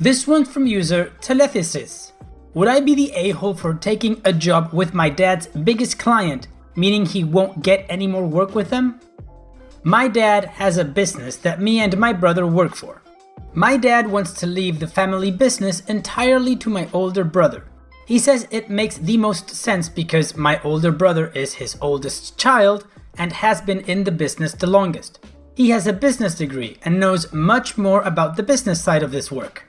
This one's from user Telethesis. Would I be the a-hole for taking a job with my dad's biggest client, meaning he won't get any more work with them? My dad has a business that me and my brother work for. My dad wants to leave the family business entirely to my older brother. He says it makes the most sense because my older brother is his oldest child and has been in the business the longest. He has a business degree and knows much more about the business side of this work.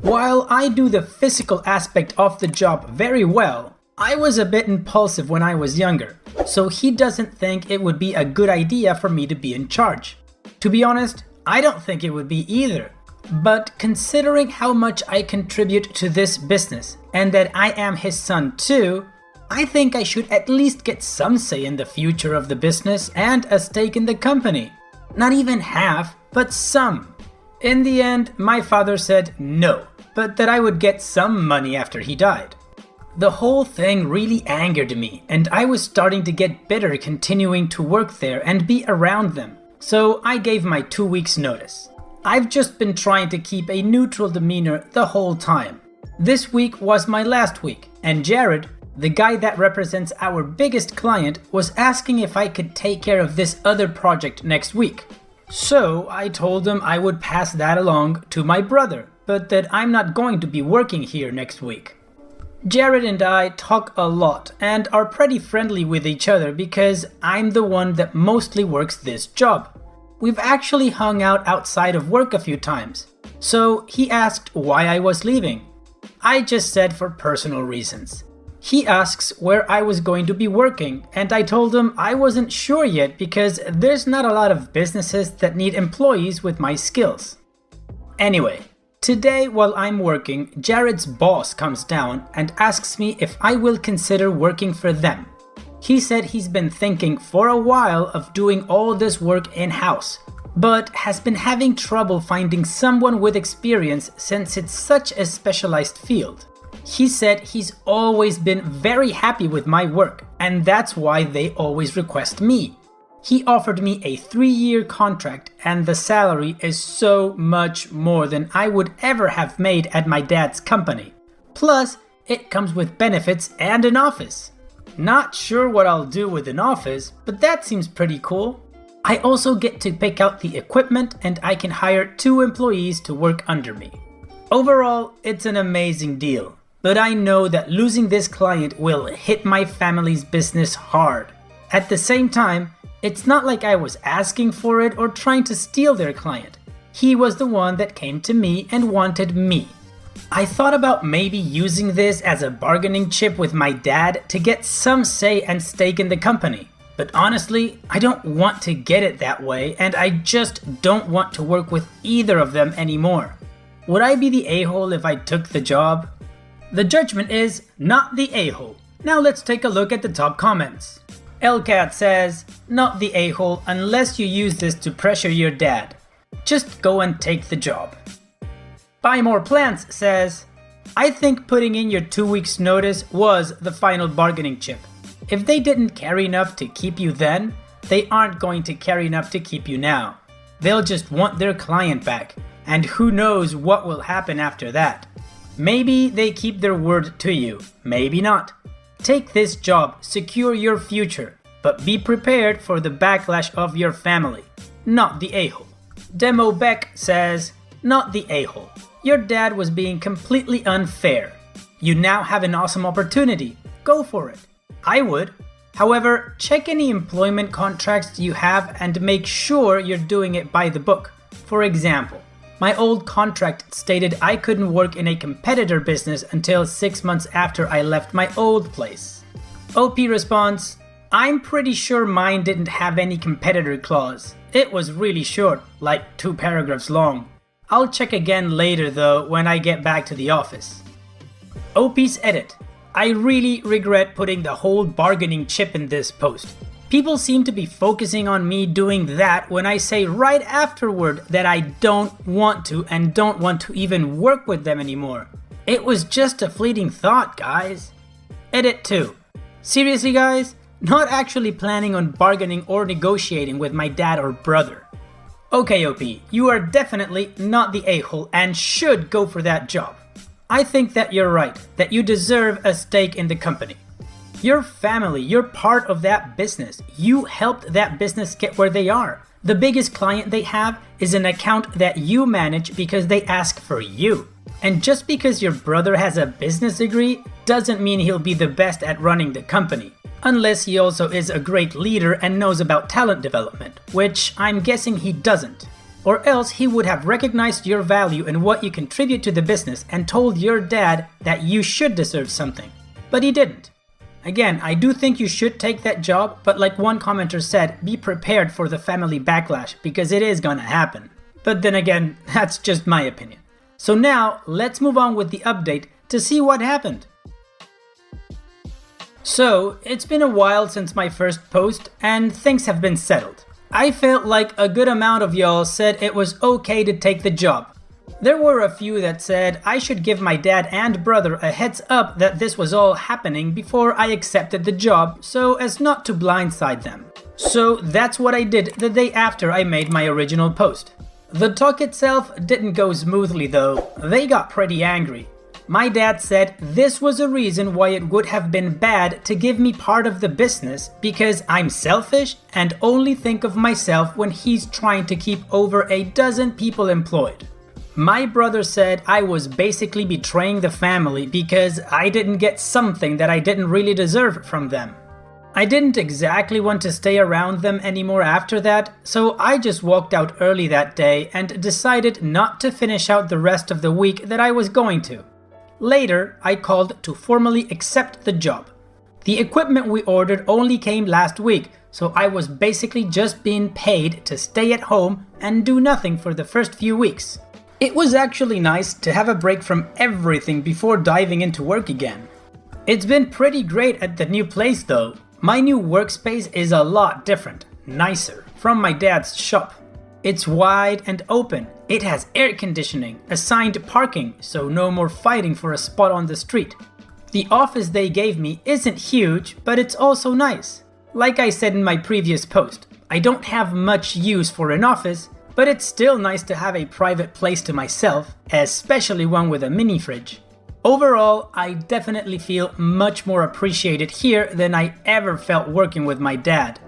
While I do the physical aspect of the job very well, I was a bit impulsive when I was younger, so he doesn't think it would be a good idea for me to be in charge. To be honest, I don't think it would be either. But considering how much I contribute to this business and that I am his son too, I think I should at least get some say in the future of the business and a stake in the company. Not even half, but some. In the end, my father said no, but that I would get some money after he died. The whole thing really angered me, and I was starting to get bitter continuing to work there and be around them, so I gave my 2 weeks notice. I've just been trying to keep a neutral demeanor the whole time. This week was my last week, and Jared, the guy that represents our biggest client, was asking if I could take care of this other project next week. So I told him I would pass that along to my brother, but that I'm not going to be working here next week. Jared and I talk a lot and are pretty friendly with each other because I'm the one that mostly works this job. We've actually hung out outside of work a few times, so he asked why I was leaving. I just said for personal reasons. He asks where I was going to be working, and I told him I wasn't sure yet because there's not a lot of businesses that need employees with my skills. Anyway, today while I'm working, Jared's boss comes down and asks me if I will consider working for them. He said he's been thinking for a while of doing all this work in-house, but has been having trouble finding someone with experience since it's such a specialized field. He said he's always been very happy with my work, and that's why they always request me. He offered me a 3-year contract, and the salary is so much more than I would ever have made at my dad's company. Plus, it comes with benefits and an office. Not sure what I'll do with an office, but that seems pretty cool. I also get to pick out the equipment and I can hire 2 employees to work under me. Overall, it's an amazing deal, but I know that losing this client will hit my family's business hard. At the same time, it's not like I was asking for it or trying to steal their client. He was the one that came to me and wanted me. I thought about maybe using this as a bargaining chip with my dad to get some say and stake in the company. But honestly, I don't want to get it that way, and I just don't want to work with either of them anymore. Would I be the a-hole if I took the job? The judgment is not the a-hole. Now let's take a look at the top comments. Elcat says, not the a-hole unless you use this to pressure your dad. Just go and take the job. Buy More Plants says, I think putting in your 2 weeks notice was the final bargaining chip. If they didn't care enough to keep you then, they aren't going to care enough to keep you now. They'll just want their client back, and who knows what will happen after that. Maybe they keep their word to you, maybe not. Take this job, secure your future, but be prepared for the backlash of your family. Not the a-hole. Demo Beck says, not the a-hole. Your dad was being completely unfair. You now have an awesome opportunity. Go for it. I would. However, check any employment contracts you have and make sure you're doing it by the book. For example, my old contract stated I couldn't work in a competitor business until 6 months after I left my old place. OP responds, I'm pretty sure mine didn't have any competitor clause. It was really short, like 2 paragraphs long. I'll check again later though when I get back to the office. OP's edit. I really regret putting the whole bargaining chip in this post. People seem to be focusing on me doing that when I say right afterward that I don't want to and don't want to even work with them anymore. It was just a fleeting thought, guys. Edit 2. Seriously guys, not actually planning on bargaining or negotiating with my dad or brother. Okay, OP, you are definitely not the a-hole and should go for that job. I think that you're right, that you deserve a stake in the company. Your family, you're part of that business. You helped that business get where they are. The biggest client they have is an account that you manage because they ask for you. And just because your brother has a business degree doesn't mean he'll be the best at running the company. Unless he also is a great leader and knows about talent development, which I'm guessing he doesn't. Or else he would have recognized your value and what you contribute to the business and told your dad that you should deserve something. But he didn't. Again, I do think you should take that job, but like one commenter said, be prepared for the family backlash because it is gonna happen. But then again, that's just my opinion. So now, let's move on with the update to see what happened. So, it's been a while since my first post and things have been settled. I felt like a good amount of y'all said it was okay to take the job. There were a few that said I should give my dad and brother a heads up that this was all happening before I accepted the job so as not to blindside them. So that's what I did the day after I made my original post. The talk itself didn't go smoothly though, they got pretty angry. My dad said this was a reason why it would have been bad to give me part of the business because I'm selfish and only think of myself when he's trying to keep over a dozen people employed. My brother said I was basically betraying the family because I didn't get something that I didn't really deserve from them. I didn't exactly want to stay around them anymore after that, so I just walked out early that day and decided not to finish out the rest of the week that I was going to. Later, I called to formally accept the job. The equipment we ordered only came last week, so I was basically just being paid to stay at home and do nothing for the first few weeks. It was actually nice to have a break from everything before diving into work again. It's been pretty great at the new place though. My new workspace is a lot different, nicer, from my dad's shop. It's wide and open. It has air conditioning, assigned parking, so no more fighting for a spot on the street. The office they gave me isn't huge, but it's also nice. Like I said in my previous post, I don't have much use for an office, but it's still nice to have a private place to myself, especially one with a mini fridge. Overall, I definitely feel much more appreciated here than I ever felt working with my dad.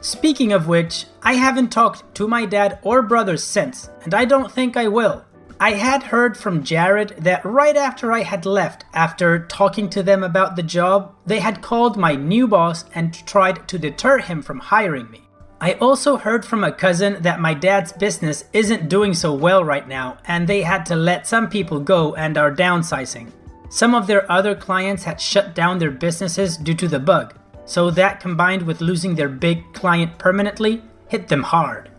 Speaking of which, I haven't talked to my dad or brother since, and I don't think I will. I had heard from Jared that right after I had left, after talking to them about the job, they had called my new boss and tried to deter him from hiring me. I also heard from a cousin that my dad's business isn't doing so well right now, and they had to let some people go and are downsizing. Some of their other clients had shut down their businesses due to the bug. So that combined with losing their big client permanently hit them hard.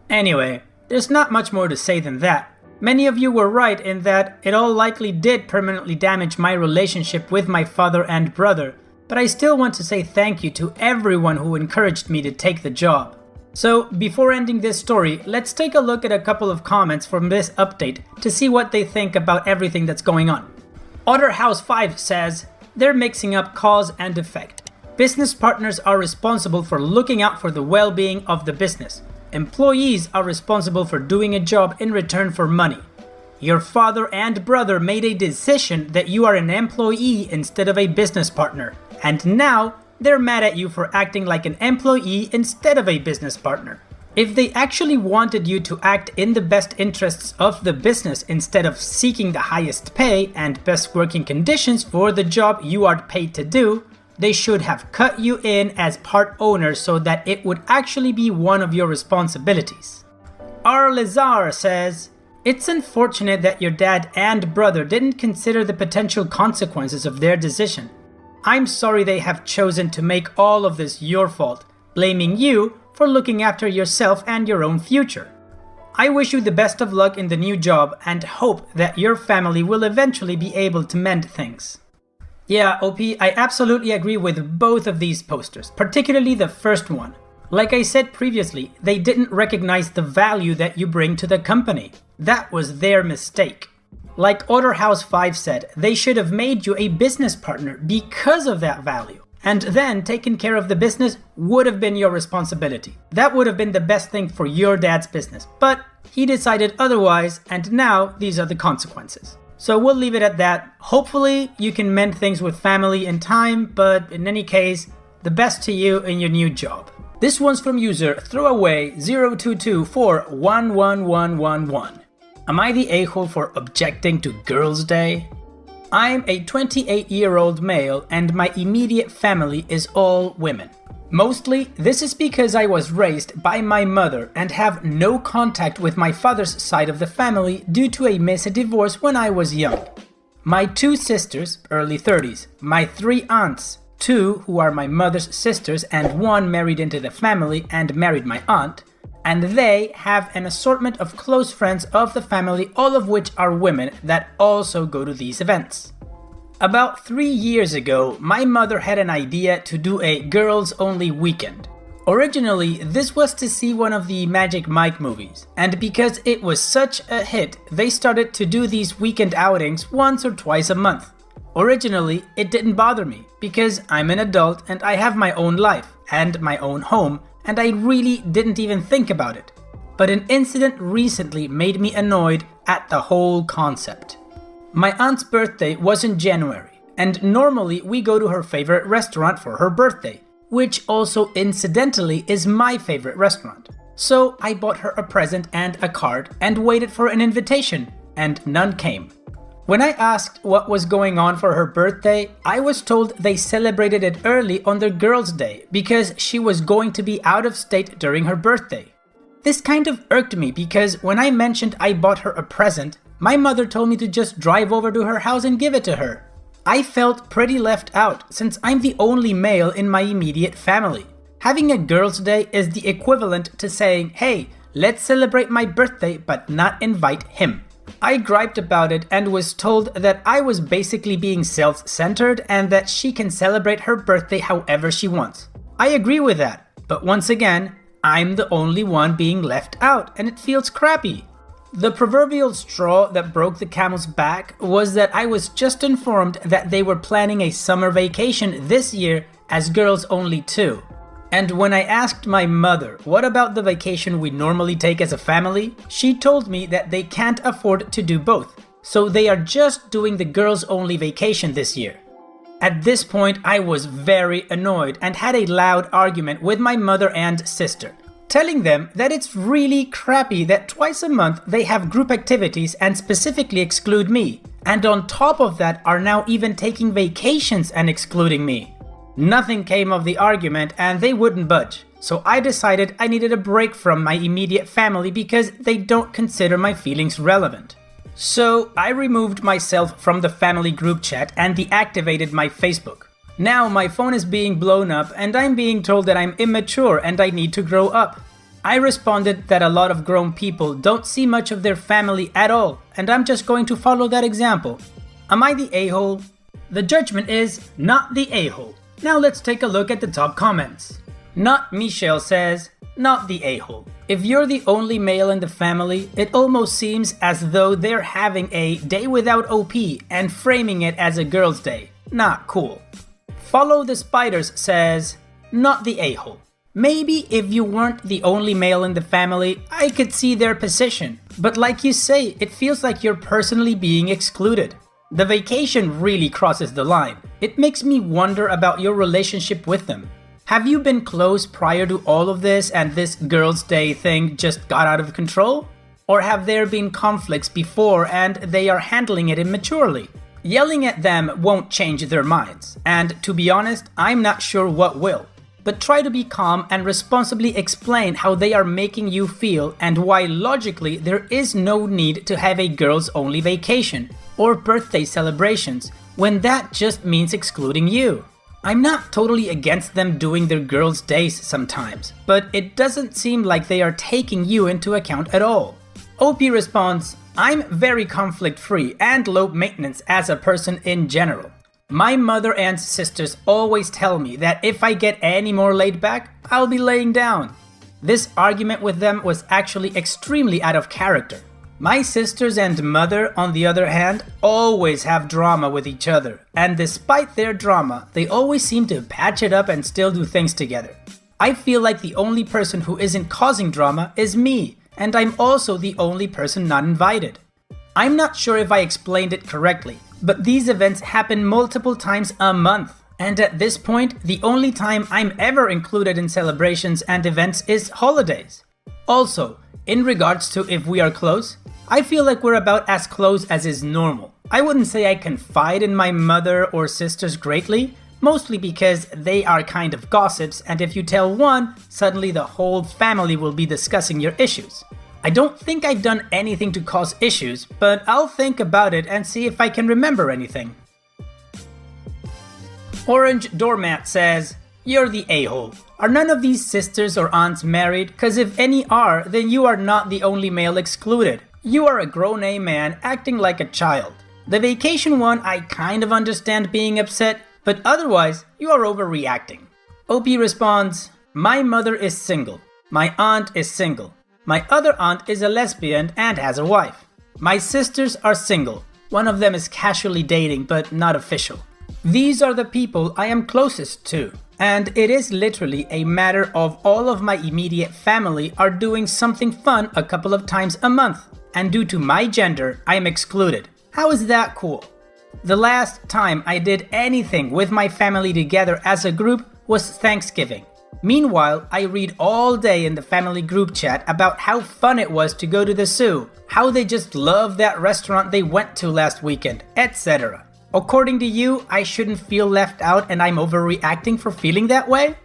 Anyway, there's not much more to say than that. Many of you were right in that it all likely did permanently damage my relationship with my father and brother, but I still want to say thank you to everyone who encouraged me to take the job. So before ending this story, let's take a look at a couple of comments from this update to see what they think about everything that's going on. OtterHouse5 says, they're mixing up cause and effect. Business partners are responsible for looking out for the well-being of the business. Employees are responsible for doing a job in return for money. Your father and brother made a decision that you are an employee instead of a business partner, and now they're mad at you for acting like an employee instead of a business partner. If they actually wanted you to act in the best interests of the business instead of seeking the highest pay and best working conditions for the job you are paid to do, they should have cut you in as part owner so that it would actually be one of your responsibilities. R. Lazar says, it's unfortunate that your dad and brother didn't consider the potential consequences of their decision. I'm sorry they have chosen to make all of this your fault, blaming you for looking after yourself and your own future. I wish you the best of luck in the new job and hope that your family will eventually be able to mend things. Yeah, OP, I absolutely agree with both of these posters, particularly the first one. Like I said previously, they didn't recognize the value that you bring to the company. That was their mistake. Like OtterHouse5 said, they should have made you a business partner because of that value. and then taking care of the business would have been your responsibility. That would have been the best thing for your dad's business, but he decided otherwise, and now these are the consequences. So we'll leave it at that. Hopefully you can mend things with family in time, but in any case, the best to you in your new job. This one's from user throwaway0224111111. Am I the a-hole for objecting to Girls' Day? I'm a 28-year-old male and my immediate family is all women. Mostly, this is because I was raised by my mother and have no contact with my father's side of the family due to a messy divorce when I was young. My 2 sisters, early 30s, my 3 aunts, 2 who are my mother's sisters and 1 married into the family and married my aunt, and they have an assortment of close friends of the family, all of which are women that also go to these events. About 3 years ago, my mother had an idea to do a girls-only weekend. Originally, this was to see one of the Magic Mike movies, and because it was such a hit, they started to do these weekend outings once or twice a month. Originally, it didn't bother me, because I'm an adult and I have my own life and my own home, and I really didn't even think about it. But an incident recently made me annoyed at the whole concept. My aunt's birthday was in January, and normally we go to her favorite restaurant for her birthday, which also incidentally is my favorite restaurant. So I bought her a present and a card and waited for an invitation, and none came. When I asked what was going on for her birthday, I was told they celebrated it early on their Girls' Day because she was going to be out of state during her birthday. This kind of irked me because when I mentioned I bought her a present, my mother told me to just drive over to her house and give it to her. I felt pretty left out since I'm the only male in my immediate family. Having a Girls' Day is the equivalent to saying, hey, let's celebrate my birthday but not invite him. I griped about it and was told that I was basically being self-centered and that she can celebrate her birthday however she wants. I agree with that, but once again, I'm the only one being left out and it feels crappy. The proverbial straw that broke the camel's back was that I was just informed that they were planning a summer vacation this year as girls only too. And when I asked my mother what about the vacation we normally take as a family, she told me that they can't afford to do both, so they are just doing the girls-only vacation this year. At this point, I was very annoyed and had a loud argument with my mother and sister, telling them that it's really crappy that twice a month they have group activities and specifically exclude me, and on top of that are now even taking vacations and excluding me. Nothing came of the argument and they wouldn't budge, so I decided I needed a break from my immediate family because they don't consider my feelings relevant. So I removed myself from the family group chat and deactivated my Facebook. Now my phone is being blown up and I'm being told that I'm immature and I need to grow up. I responded that a lot of grown people don't see much of their family at all, and I'm just going to follow that example. Am I the a-hole? The judgment is not the a-hole. Now let's take a look at the top comments. Not Michelle says, not the a-hole. If you're the only male in the family, it almost seems as though they're having a day without OP and framing it as a girl's day. Not cool. Follow the Spiders says, not the a-hole. Maybe if you weren't the only male in the family, I could see their position. But like you say, it feels like you're personally being excluded. The vacation really crosses the line. It makes me wonder about your relationship with them. Have you been close prior to all of this and this Girls' Day thing just got out of control? Or have there been conflicts before and they are handling it immaturely? Yelling at them won't change their minds, and to be honest, I'm not sure what will. But try to be calm and responsibly explain how they are making you feel and why logically there is no need to have a girls-only vacation or birthday celebrations when that just means excluding you. I'm not totally against them doing their girls' days sometimes, but it doesn't seem like they are taking you into account at all. OP responds, I'm very conflict-free and low maintenance as a person in general. My mother and sisters always tell me that if I get any more laid back, I'll be laying down. This argument with them was actually extremely out of character. My sisters and mother, on the other hand, always have drama with each other, and despite their drama, they always seem to patch it up and still do things together. I feel like the only person who isn't causing drama is me, and I'm also the only person not invited. I'm not sure if I explained it correctly, but these events happen multiple times a month, and at this point, the only time I'm ever included in celebrations and events is holidays. Also, in regards to if we are close, I feel like we're about as close as is normal. I wouldn't say I confide in my mother or sisters greatly, mostly because they are kind of gossips, and if you tell one, suddenly the whole family will be discussing your issues. I don't think I've done anything to cause issues, but I'll think about it and see if I can remember anything. Orange Doormat says, "You're the a-hole. Are none of these sisters or aunts married? Cause if any are, then you are not the only male excluded. You are a grown-a man acting like a child. The vacation one, I kind of understand being upset, but otherwise, you are overreacting." OP responds, "My mother is single. My aunt is single. My other aunt is a lesbian and has a wife. My sisters are single. One of them is casually dating, but not official. These are the people I am closest to. And it is literally a matter of all of my immediate family are doing something fun a couple of times a month. And due to my gender, I am excluded. How is that cool?" The last time I did anything with my family together as a group was Thanksgiving. Meanwhile, I read all day in the family group chat about how fun it was to go to the zoo, how they just love that restaurant they went to last weekend, etc. According to you, I shouldn't feel left out and I'm overreacting for feeling that way?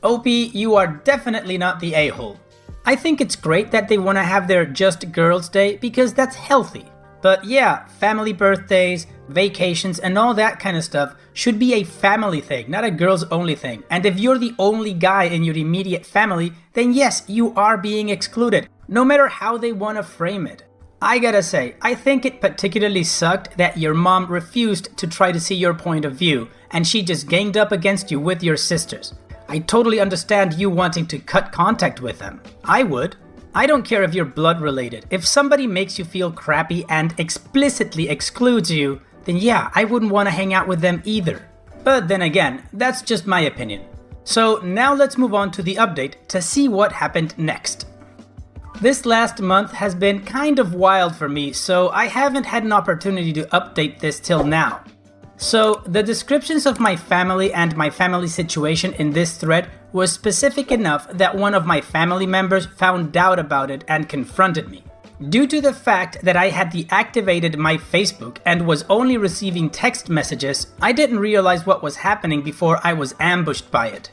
OP, you are definitely not the a-hole. I think it's great that they want to have their Just Girls Day because that's healthy. But yeah, family birthdays, vacations, and all that kind of stuff should be a family thing, not a girls only thing. And if you're the only guy in your immediate family, then yes, you are being excluded, no matter how they want to frame it. I gotta say, I think it particularly sucked that your mom refused to try to see your point of view, and she just ganged up against you with your sisters. I totally understand you wanting to cut contact with them. I would. I don't care if you're blood related. If somebody makes you feel crappy and explicitly excludes you, then yeah, I wouldn't want to hang out with them either. But then again, that's just my opinion. So now let's move on to the update to see what happened next. This last month has been kind of wild for me, so I haven't had an opportunity to update this till now. So the descriptions of my family and my family situation in this thread was specific enough that one of my family members found out about it and confronted me. Due to the fact that I had deactivated my Facebook and was only receiving text messages, I didn't realize what was happening before I was ambushed by it.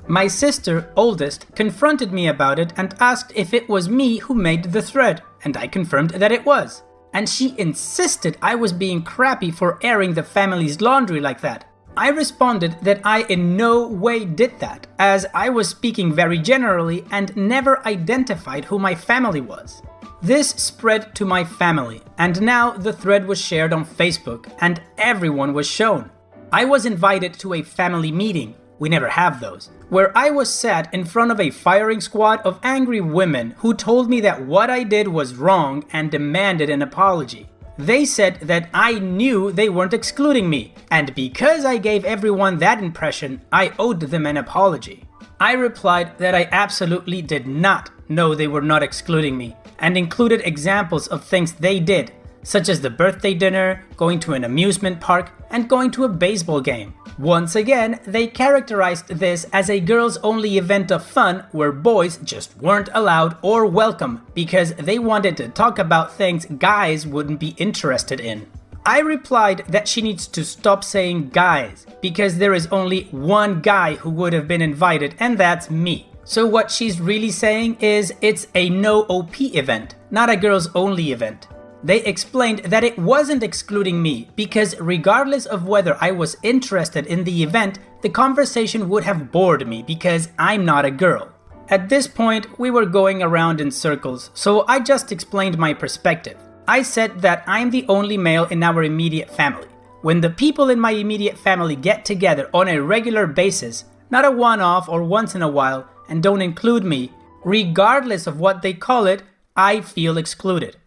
My sister, oldest, confronted me about it and asked if it was me who made the thread, and I confirmed that it was. And she insisted I was being crappy for airing the family's laundry like that. I responded that I in no way did that, as I was speaking very generally and never identified who my family was. This spread to my family, and now the thread was shared on Facebook, and everyone was shown. I was invited to a family meeting, we never have those, where I was sat in front of a firing squad of angry women who told me that what I did was wrong and demanded an apology. They said that I knew they weren't excluding me, and because I gave everyone that impression, I owed them an apology. I replied that I absolutely did not know they were not excluding me, and included examples of things they did, such as the birthday dinner, going to an amusement park, and going to a baseball game. Once again, they characterized this as a girls-only event of fun where boys just weren't allowed or welcome because they wanted to talk about things guys wouldn't be interested in. I replied that she needs to stop saying guys because there is only one guy who would have been invited, and that's me. So what she's really saying is it's a no OP event, not a girls-only event. They explained that it wasn't excluding me because regardless of whether I was interested in the event, the conversation would have bored me because I'm not a girl. At this point, we were going around in circles, so I just explained my perspective. I said that I'm the only male in our immediate family. When the people in my immediate family get together on a regular basis, not a one-off or once in a while, and don't include me, regardless of what they call it, I feel excluded.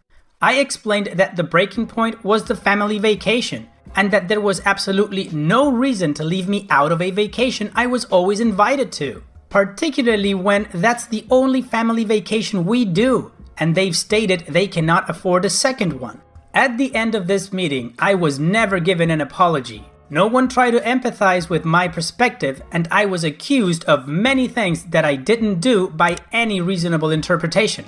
I explained that the breaking point was the family vacation, and that there was absolutely no reason to leave me out of a vacation I was always invited to, particularly when that's the only family vacation we do, and they've stated they cannot afford a second one. At the end of this meeting, I was never given an apology. No one tried to empathize with my perspective, and I was accused of many things that I didn't do by any reasonable interpretation.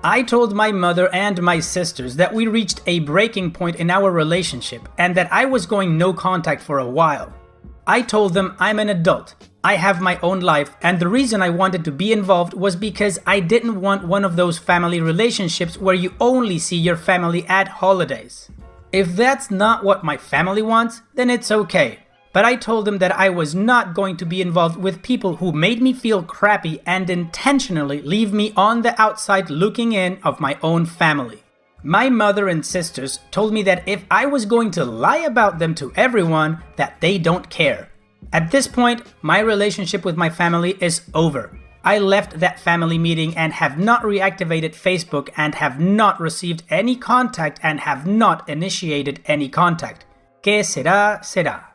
I told my mother and my sisters that we reached a breaking point in our relationship and that I was going no contact for a while. I told them I'm an adult, I have my own life, and the reason I wanted to be involved was because I didn't want one of those family relationships where you only see your family at holidays. If that's not what my family wants, then it's okay. But I told them that I was not going to be involved with people who made me feel crappy and intentionally leave me on the outside looking in of my own family. My mother and sisters told me that if I was going to lie about them to everyone, that they don't care. At this point, my relationship with my family is over. I left that family meeting and have not reactivated Facebook and have not received any contact and have not initiated any contact. Que será, será.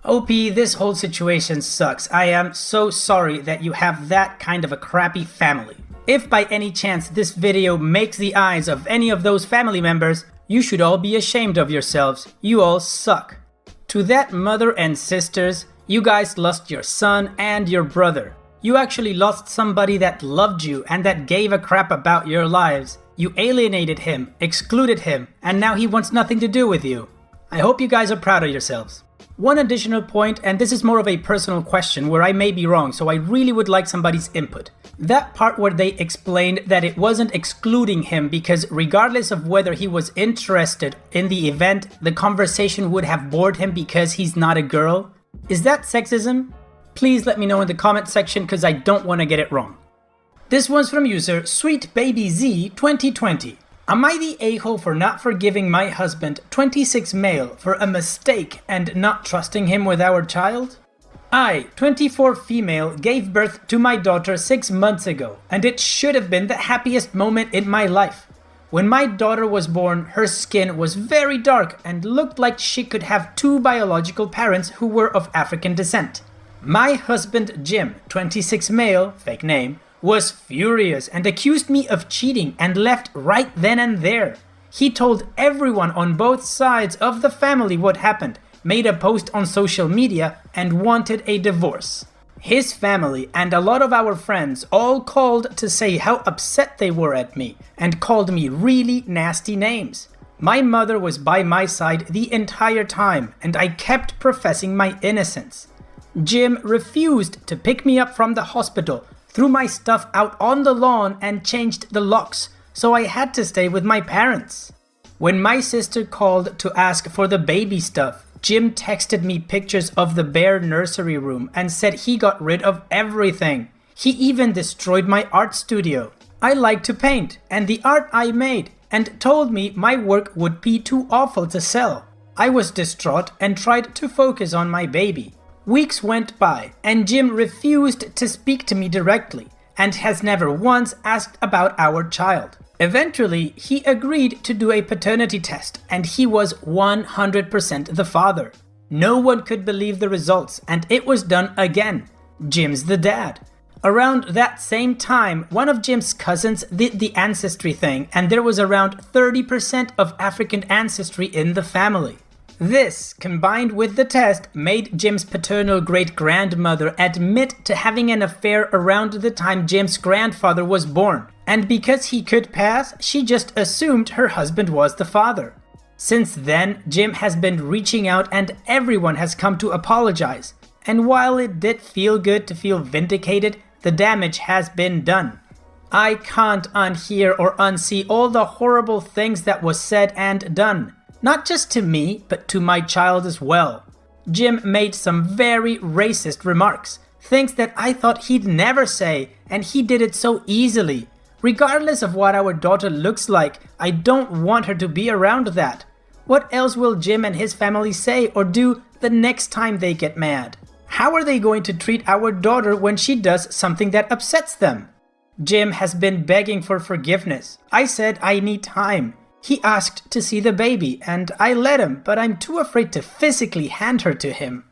OP, this whole situation sucks. I am so sorry that you have that kind of a crappy family. If by any chance this video makes the eyes of any of those family members, you should all be ashamed of yourselves. You all suck. To that mother and sisters, you guys lost your son and your brother. You actually lost somebody that loved you and that gave a crap about your lives. You alienated him, excluded him, and now he wants nothing to do with you. I hope you guys are proud of yourselves. One additional point, and this is more of a personal question where I may be wrong, so I really would like somebody's input. That part where they explained that it wasn't excluding him because regardless of whether he was interested in the event, the conversation would have bored him because he's not a girl. Is that sexism? Please let me know in the comment section because I don't want to get it wrong. This one's from user SweetBabyZ2020. Am I the a-hole for not forgiving my husband, 26 male, for a mistake and not trusting him with our child? I, 24 female, gave birth to my daughter 6 months ago, and it should have been the happiest moment in my life. When my daughter was born, her skin was very dark and looked like she could have 2 biological parents who were of African descent. My husband Jim, 26 male, fake name, was furious and accused me of cheating and left right then and there. He told everyone on both sides of the family what happened, made a post on social media, and wanted a divorce. His family and a lot of our friends all called to say how upset they were at me and called me really nasty names. My mother was by my side the entire time and I kept professing my innocence. Jim refused to pick me up from the hospital, threw my stuff out on the lawn and changed the locks, so I had to stay with my parents. When my sister called to ask for the baby stuff, Jim texted me pictures of the bare nursery room and said he got rid of everything. He even destroyed my art studio. I like to paint and the art I made, and told me my work would be too awful to sell. I was distraught and tried to focus on my baby. Weeks went by and Jim refused to speak to me directly and has never once asked about our child. Eventually, he agreed to do a paternity test and he was 100% the father. No one could believe the results and it was done again. Jim's the dad. Around that same time, one of Jim's cousins did the ancestry thing and there was around 30% of African ancestry in the family. This, combined with the test, made Jim's paternal great-grandmother admit to having an affair around the time Jim's grandfather was born. And because he could pass, she just assumed her husband was the father. Since then, Jim has been reaching out and everyone has come to apologize. And while it did feel good to feel vindicated, the damage has been done. I can't unhear or unsee all the horrible things that was said and done. Not just to me, but to my child as well. Jim made some very racist remarks, things that I thought he'd never say, and he did it so easily. Regardless of what our daughter looks like, I don't want her to be around that. What else will Jim and his family say or do the next time they get mad? How are they going to treat our daughter when she does something that upsets them? Jim has been begging for forgiveness. I said I need time. He asked to see the baby, and I let him, but I'm too afraid to physically hand her to him.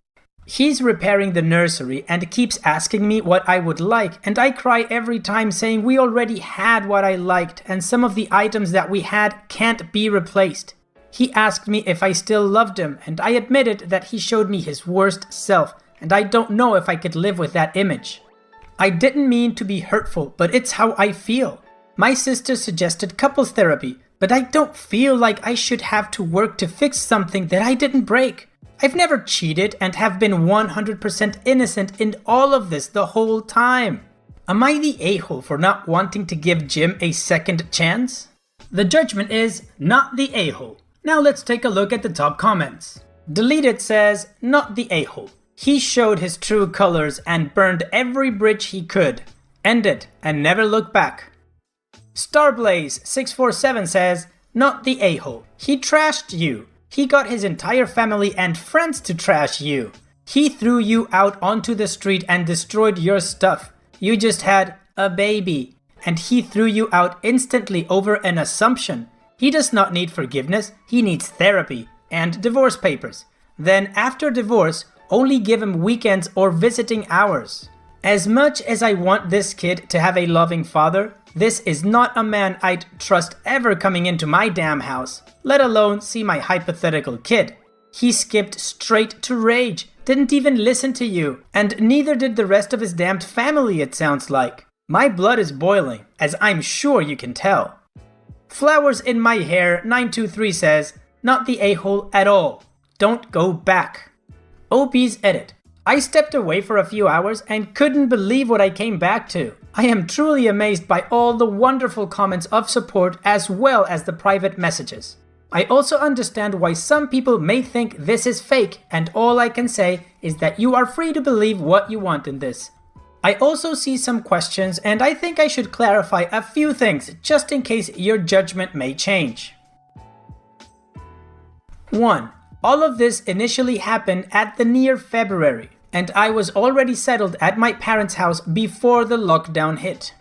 He's repairing the nursery and keeps asking me what I would like, and I cry every time saying we already had what I liked and some of the items that we had can't be replaced. He asked me if I still loved him, and I admitted that he showed me his worst self, and I don't know if I could live with that image. I didn't mean to be hurtful, but it's how I feel. My sister suggested couples therapy, but I don't feel like I should have to work to fix something that I didn't break. I've never cheated and have been 100% innocent in all of this the whole time. Am I the a-hole for not wanting to give Jim a second chance? The judgment is not the a-hole. Now let's take a look at the top comments. Deleted says, not the a-hole. He showed his true colors and burned every bridge he could. End it and never look back. Starblaze647 says, not the a-hole. He trashed you. He got his entire family and friends to trash you. He threw you out onto the street and destroyed your stuff. You just had a baby. And he threw you out instantly over an assumption. He does not need forgiveness, he needs therapy and divorce papers. Then after divorce, only give him weekends or visiting hours. As much as I want this kid to have a loving father, this is not a man I'd trust ever coming into my damn house, let alone see my hypothetical kid. He skipped straight to rage, didn't even listen to you, and neither did the rest of his damned family, it sounds like. My blood is boiling, as I'm sure you can tell. Flowers in my hair 923 says, not the a-hole at all. Don't go back. OP's edit. I stepped away for a few hours and couldn't believe what I came back to. I am truly amazed by all the wonderful comments of support as well as the private messages. I also understand why some people may think this is fake, and all I can say is that you are free to believe what you want in this. I also see some questions, and I think I should clarify a few things just in case your judgment may change. 1. All of this initially happened at the near February, and I was already settled at my parents' house before the lockdown hit.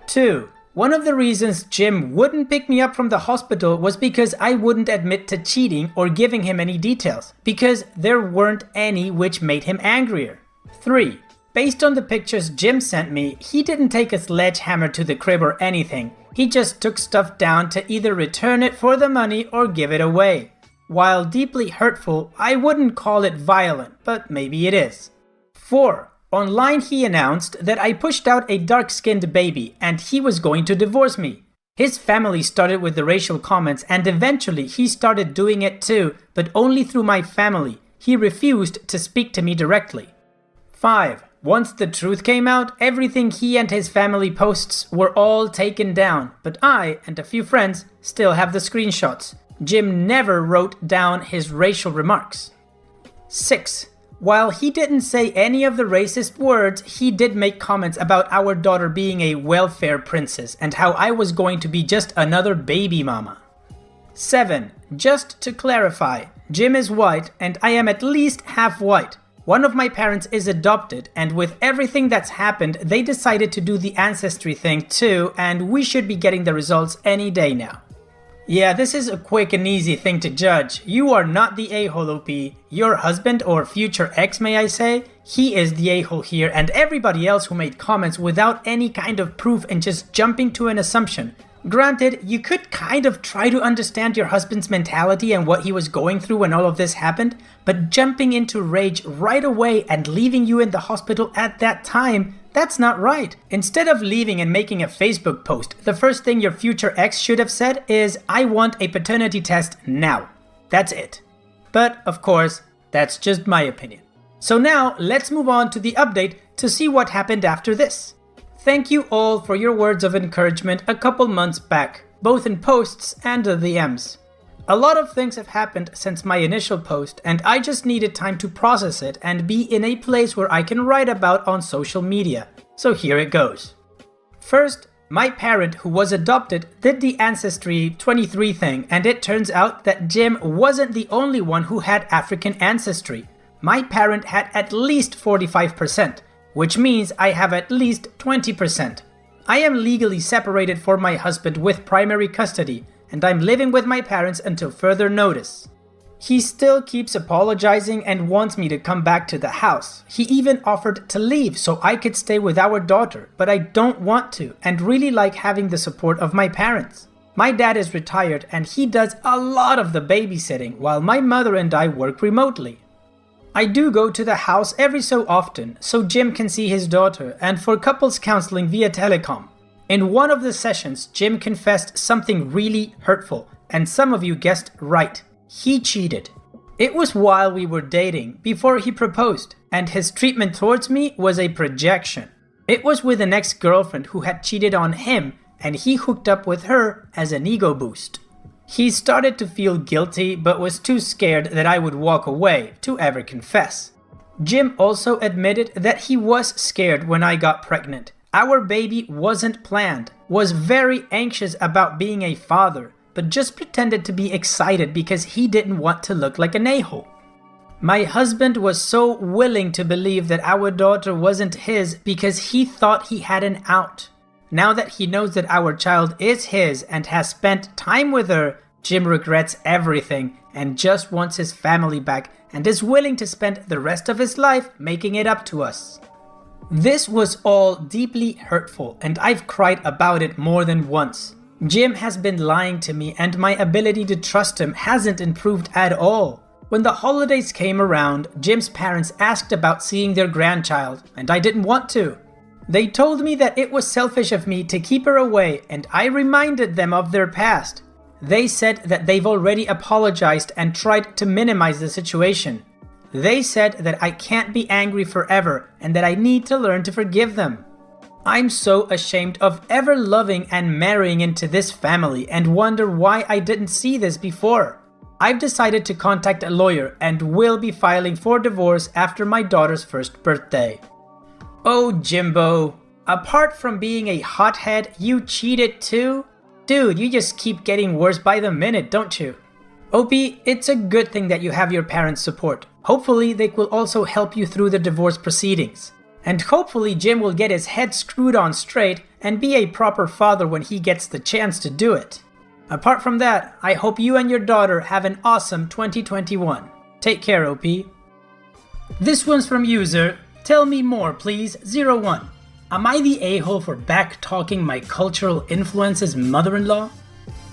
2. One of the reasons Jim wouldn't pick me up from the hospital was because I wouldn't admit to cheating or giving him any details, because there weren't any, which made him angrier. 3. Based on the pictures Jim sent me, he didn't take a sledgehammer to the crib or anything. He just took stuff down to either return it for the money or give it away. While deeply hurtful, I wouldn't call it violent, but maybe it is. 4. Online he announced that I pushed out a dark-skinned baby and he was going to divorce me. His family started with the racial comments and eventually he started doing it too, but only through my family. He refused to speak to me directly. 5. Once the truth came out, everything he and his family posts were all taken down, but I and a few friends still have the screenshots. Jim never wrote down his racial remarks. 6. While he didn't say any of the racist words, he did make comments about our daughter being a welfare princess and how I was going to be just another baby mama. 7. Just to clarify, Jim is white and I am at least half white. One of my parents is adopted, and with everything that's happened, they decided to do the ancestry thing too, and we should be getting the results any day now. Yeah, this is a quick and easy thing to judge. You are not the a-hole, OP. Your husband, or future ex may I say, he is the a-hole here, and everybody else who made comments without any kind of proof and just jumping to an assumption. Granted, you could kind of try to understand your husband's mentality and what he was going through when all of this happened, but jumping into rage right away and leaving you in the hospital at that time, that's not right. Instead of leaving and making a Facebook post, the first thing your future ex should have said is, I want a paternity test now. That's it. But, of course, that's just my opinion. So now, let's move on to the update to see what happened after this. Thank you all for your words of encouragement a couple months back, both in posts and the DMs. A lot of things have happened since my initial post, and I just needed time to process it and be in a place where I can write about on social media. So here it goes. First, my parent who was adopted did the Ancestry 23 thing, and it turns out that Jim wasn't the only one who had African ancestry. My parent had at least 45%. Which means I have at least 20%. I am legally separated from my husband with primary custody, and I'm living with my parents until further notice. He still keeps apologizing and wants me to come back to the house. He even offered to leave so I could stay with our daughter, but I don't want to and really like having the support of my parents. My dad is retired and he does a lot of the babysitting while my mother and I work remotely. I do go to the house every so often so Jim can see his daughter and for couples counseling via telecom. In one of the sessions, Jim confessed something really hurtful, and some of you guessed right. He cheated. It was while we were dating, before he proposed, and his treatment towards me was a projection. It was with an ex-girlfriend who had cheated on him, and he hooked up with her as an ego boost. He started to feel guilty, but was too scared that I would walk away to ever confess. Jim also admitted that he was scared when I got pregnant. Our baby wasn't planned, was very anxious about being a father, but just pretended to be excited because he didn't want to look like an a-hole. My husband was so willing to believe that our daughter wasn't his because he thought he had an out. Now that he knows that our child is his and has spent time with her, Jim regrets everything and just wants his family back and is willing to spend the rest of his life making it up to us. This was all deeply hurtful and I've cried about it more than once. Jim has been lying to me and my ability to trust him hasn't improved at all. When the holidays came around, Jim's parents asked about seeing their grandchild and I didn't want to. They told me that it was selfish of me to keep her away and I reminded them of their past. They said that they've already apologized and tried to minimize the situation. They said that I can't be angry forever and that I need to learn to forgive them. I'm so ashamed of ever loving and marrying into this family and wonder why I didn't see this before. I've decided to contact a lawyer and will be filing for divorce after my daughter's first birthday. Oh Jimbo, apart from being a hothead, you cheated too? Dude, you just keep getting worse by the minute, don't you? OP, it's a good thing that you have your parents' support. Hopefully they will also help you through the divorce proceedings. And hopefully Jim will get his head screwed on straight and be a proper father when he gets the chance to do it. Apart from that, I hope you and your daughter have an awesome 2021. Take care, OP. This one's from user, tell me more please, 01. Am I the a-hole for back-talking my cultural influences mother-in-law?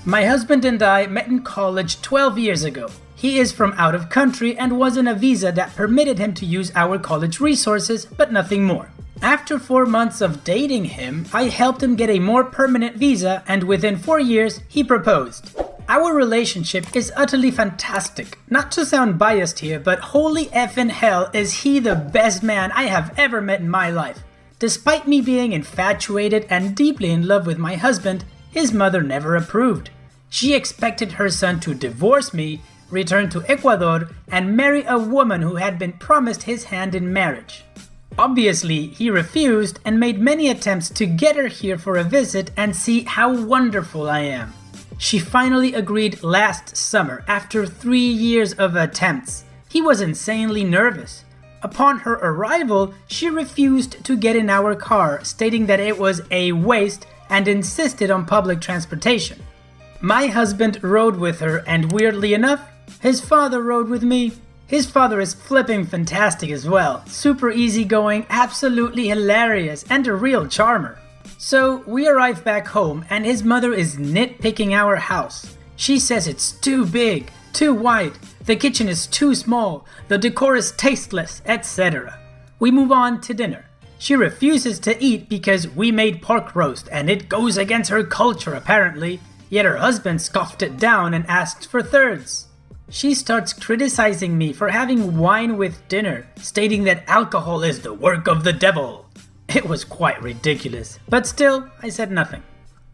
My husband and I met in college 12 years ago. He is from out of country and was on a visa that permitted him to use our college resources, but nothing more. After 4 months of dating him, I helped him get a more permanent visa and within 4 years, he proposed. Our relationship is utterly fantastic. Not to sound biased here, but holy effing hell is he the best man I have ever met in my life. Despite me being infatuated and deeply in love with my husband, his mother never approved. She expected her son to divorce me, return to Ecuador, and marry a woman who had been promised his hand in marriage. Obviously, he refused and made many attempts to get her here for a visit and see how wonderful I am. She finally agreed last summer after 3 years of attempts. He was insanely nervous. Upon her arrival, she refused to get in our car, stating that it was a waste and insisted on public transportation. My husband rode with her and weirdly enough, his father rode with me. His father is flipping fantastic as well, super easygoing, absolutely hilarious, and a real charmer. So we arrive back home and his mother is nitpicking our house. She says it's too big, too wide, the kitchen is too small, the decor is tasteless, etc. We move on to dinner. She refuses to eat because we made pork roast and it goes against her culture apparently, yet her husband scoffed it down and asked for thirds. She starts criticizing me for having wine with dinner, stating that alcohol is the work of the devil. It was quite ridiculous, but still, I said nothing.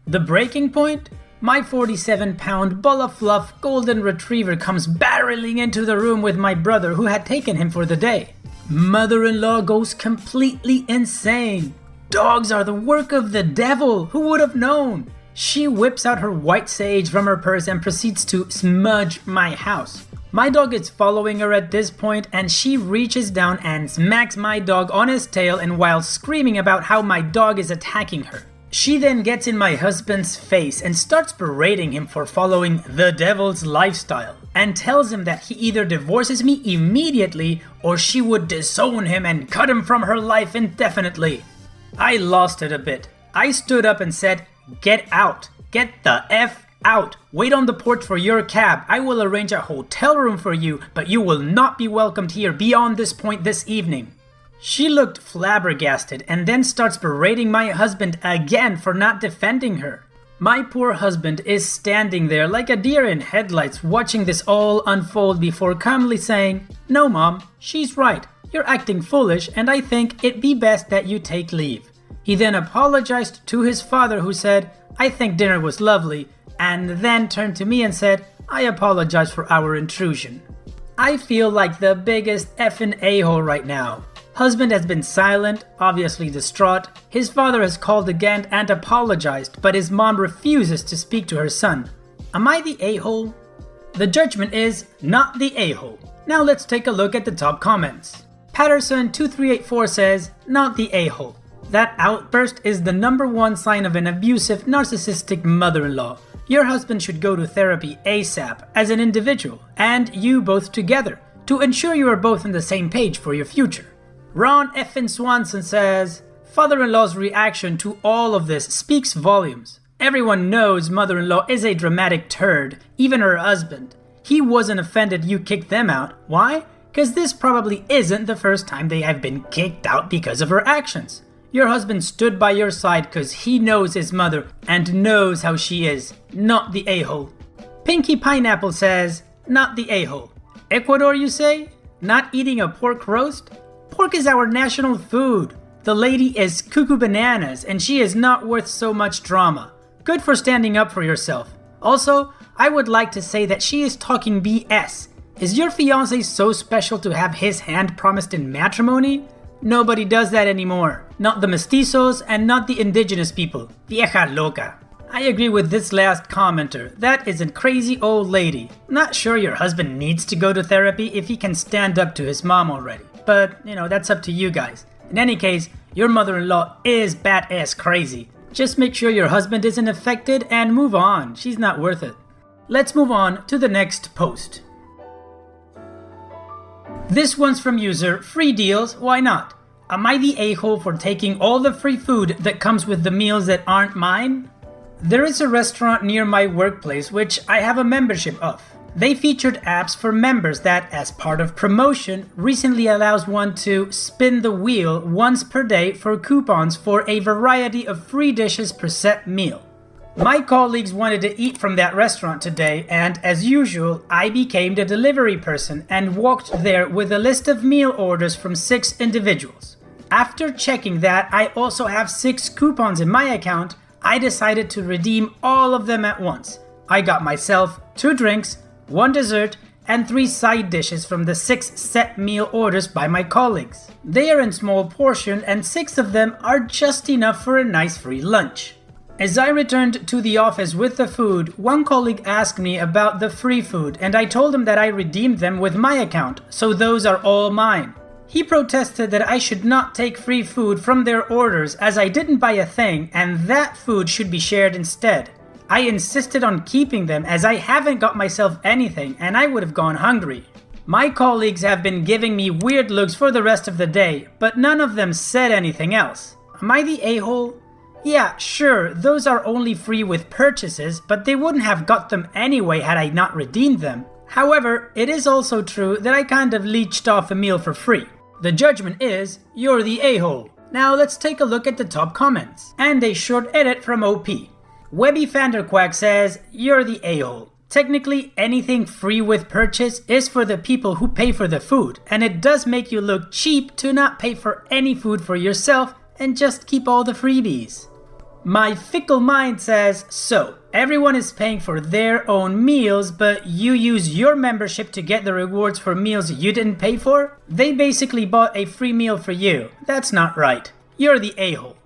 The breaking point? My 47-pound ball of fluff golden retriever comes barreling into the room with my brother who had taken him for the day. Mother-in-law goes completely insane. Dogs are the work of the devil, who would have known? She whips out her white sage from her purse and proceeds to smudge my house. My dog is following her at this point and she reaches down and smacks my dog on his tail and while screaming about how my dog is attacking her. She then gets in my husband's face and starts berating him for following the devil's lifestyle and tells him that he either divorces me immediately or she would disown him and cut him from her life indefinitely. I lost it a bit. I stood up and said, "Get out. Get the F out. Wait on the porch for your cab. I will arrange a hotel room for you, but you will not be welcomed here beyond this point this evening." She looked flabbergasted and then starts berating my husband again for not defending her. My poor husband is standing there like a deer in headlights watching this all unfold before calmly saying, "No, Mom, she's right. You're acting foolish and I think it'd be best that you take leave." He then apologized to his father, who said, "I think dinner was lovely," and then turned to me and said, "I apologize for our intrusion." I feel like the biggest effing a-hole right now. Husband has been silent, obviously distraught. His father has called again and apologized, but his mom refuses to speak to her son. Am I the a-hole? The judgment is not the a-hole. Now let's take a look at the top comments. Patterson2384 says, "Not the a-hole. That outburst is the #1 sign of an abusive, narcissistic mother-in-law. Your husband should go to therapy ASAP as an individual, and you both together, to ensure you are both on the same page for your future." Ron Effin Swanson says, "Father-in-law's reaction to all of this speaks volumes. Everyone knows mother-in-law is a dramatic turd, even her husband. He wasn't offended you kicked them out. Why? Because this probably isn't the first time they have been kicked out because of her actions. Your husband stood by your side because he knows his mother and knows how she is, not the a-hole." Pinky Pineapple says, "Not the a-hole. Ecuador, you say? Not eating a pork roast? Pork is our national food. The lady is cuckoo bananas and she is not worth so much drama. Good for standing up for yourself. Also, I would like to say that she is talking BS. Is your fiancé so special to have his hand promised in matrimony? Nobody does that anymore. Not the mestizos and not the indigenous people. Vieja loca." I agree with this last commenter. That is a crazy old lady. Not sure your husband needs to go to therapy if he can stand up to his mom already. But, that's up to you guys. In any case, your mother-in-law is badass crazy. Just make sure your husband isn't affected and move on. She's not worth it. Let's move on to the next post. This one's from user Free Deals, Why Not? Am I the a-hole for taking all the free food that comes with the meals that aren't mine? There is a restaurant near my workplace which I have a membership of. They featured apps for members that, as part of promotion, recently allows one to spin the wheel once per day for coupons for a variety of free dishes per set meal. My colleagues wanted to eat from that restaurant today, and as usual, I became the delivery person and walked there with a list of meal orders from 6 individuals. After checking that I also have 6 coupons in my account, I decided to redeem all of them at once. I got myself 2 drinks, 1 dessert, and 3 side dishes from the 6 set meal orders by my colleagues. They are in small portion and 6 of them are just enough for a nice free lunch. As I returned to the office with the food, one colleague asked me about the free food and I told him that I redeemed them with my account, so those are all mine. He protested that I should not take free food from their orders as I didn't buy a thing and that food should be shared instead. I insisted on keeping them as I haven't got myself anything and I would have gone hungry. My colleagues have been giving me weird looks for the rest of the day, but none of them said anything else. Am I the a-hole? Yeah, sure, those are only free with purchases, but they wouldn't have got them anyway had I not redeemed them. However, it is also true that I kind of leeched off a meal for free. The judgment is, you're the a-hole. Now let's take a look at the top comments. And a short edit from OP. Webby Vanderquack says, you're the a-hole. Technically, anything free with purchase is for the people who pay for the food, and it does make you look cheap to not pay for any food for yourself and just keep all the freebies. My fickle mind says, so, everyone is paying for their own meals, but you use your membership to get the rewards for meals you didn't pay for? They basically bought a free meal for you. That's not right. You're the a-hole.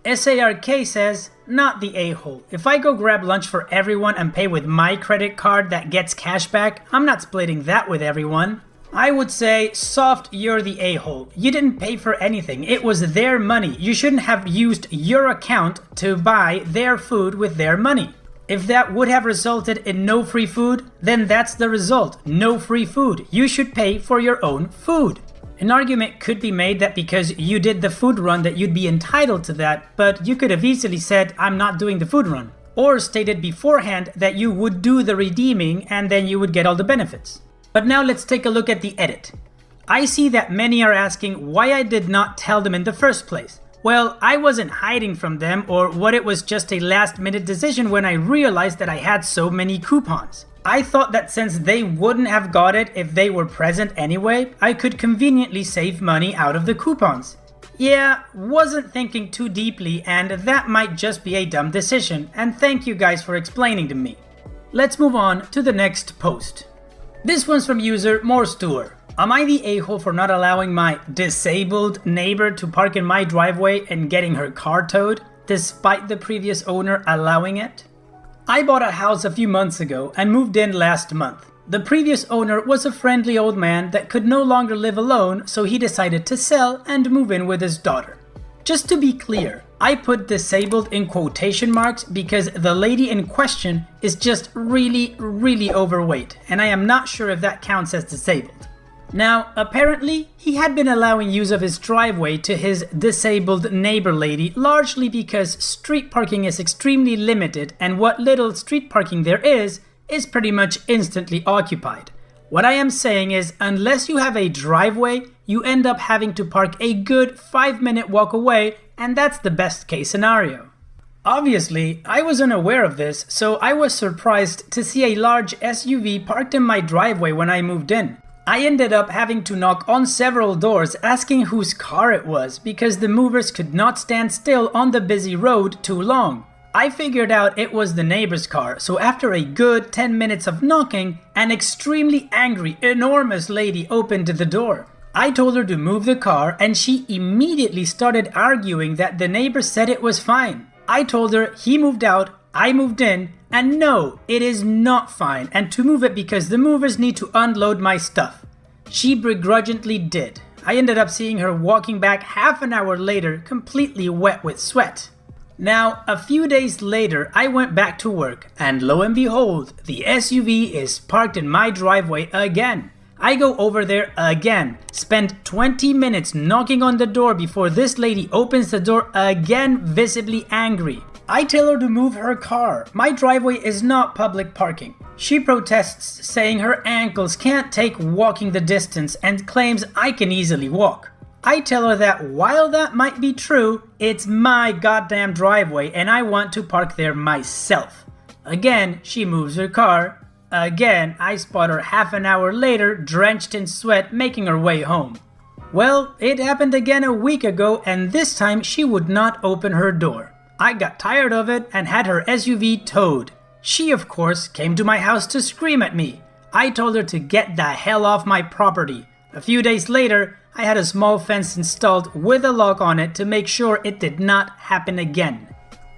SARK says, not the a-hole. If I go grab lunch for everyone and pay with my credit card that gets cash back, I'm not splitting that with everyone. I would say, soft, you're the a-hole. You didn't pay for anything. It was their money. You shouldn't have used your account to buy their food with their money. If that would have resulted in no free food, then that's the result. No free food. You should pay for your own food. An argument could be made that because you did the food run that you'd be entitled to that, but you could have easily said, I'm not doing the food run. Or stated beforehand that you would do the redeeming and then you would get all the benefits. But now let's take a look at the edit. I see that many are asking why I did not tell them in the first place. Well, I wasn't hiding from them or what it was just a last-minute decision when I realized that I had so many coupons. I thought that since they wouldn't have got it if they were present anyway, I could conveniently save money out of the coupons. Yeah, wasn't thinking too deeply and that might just be a dumb decision, and thank you guys for explaining to me. Let's move on to the next post. This one's from user Morstour. Am I the a-hole for not allowing my disabled neighbor to park in my driveway and getting her car towed, despite the previous owner allowing it? I bought a house a few months ago and moved in last month. The previous owner was a friendly old man that could no longer live alone, so he decided to sell and move in with his daughter. Just to be clear, I put disabled in quotation marks because the lady in question is just really overweight, and I am not sure if that counts as disabled. Now, apparently, he had been allowing use of his driveway to his disabled neighbor lady largely because street parking is extremely limited and what little street parking there is pretty much instantly occupied. What I am saying is, unless you have a driveway, you end up having to park a good 5-minute walk away, and that's the best case scenario. Obviously, I was unaware of this, so I was surprised to see a large SUV parked in my driveway when I moved in. I ended up having to knock on several doors asking whose car it was because the movers could not stand still on the busy road too long. I figured out it was the neighbor's car, so after a good 10 minutes of knocking, an extremely angry, enormous lady opened the door. I told her to move the car and she immediately started arguing that the neighbor said it was fine. I told her he moved out, I moved in, and no, it is not fine, and to move it because the movers need to unload my stuff. She begrudgingly did. I ended up seeing her walking back half an hour later, completely wet with sweat. Now, a few days later, I went back to work, and lo and behold, the SUV is parked in my driveway again. I go over there again, spend 20 minutes knocking on the door before this lady opens the door again, visibly angry. I tell her to move her car. My driveway is not public parking. She protests, saying her ankles can't take walking the distance and claims I can easily walk. I tell her that while that might be true, it's my goddamn driveway and I want to park there myself. Again, she moves her car. Again, I spot her half an hour later, drenched in sweat, making her way home. Well, it happened again a week ago and this time she would not open her door. I got tired of it and had her SUV towed. She, of course, came to my house to scream at me. I told her to get the hell off my property. A few days later, I had a small fence installed with a lock on it to make sure it did not happen again.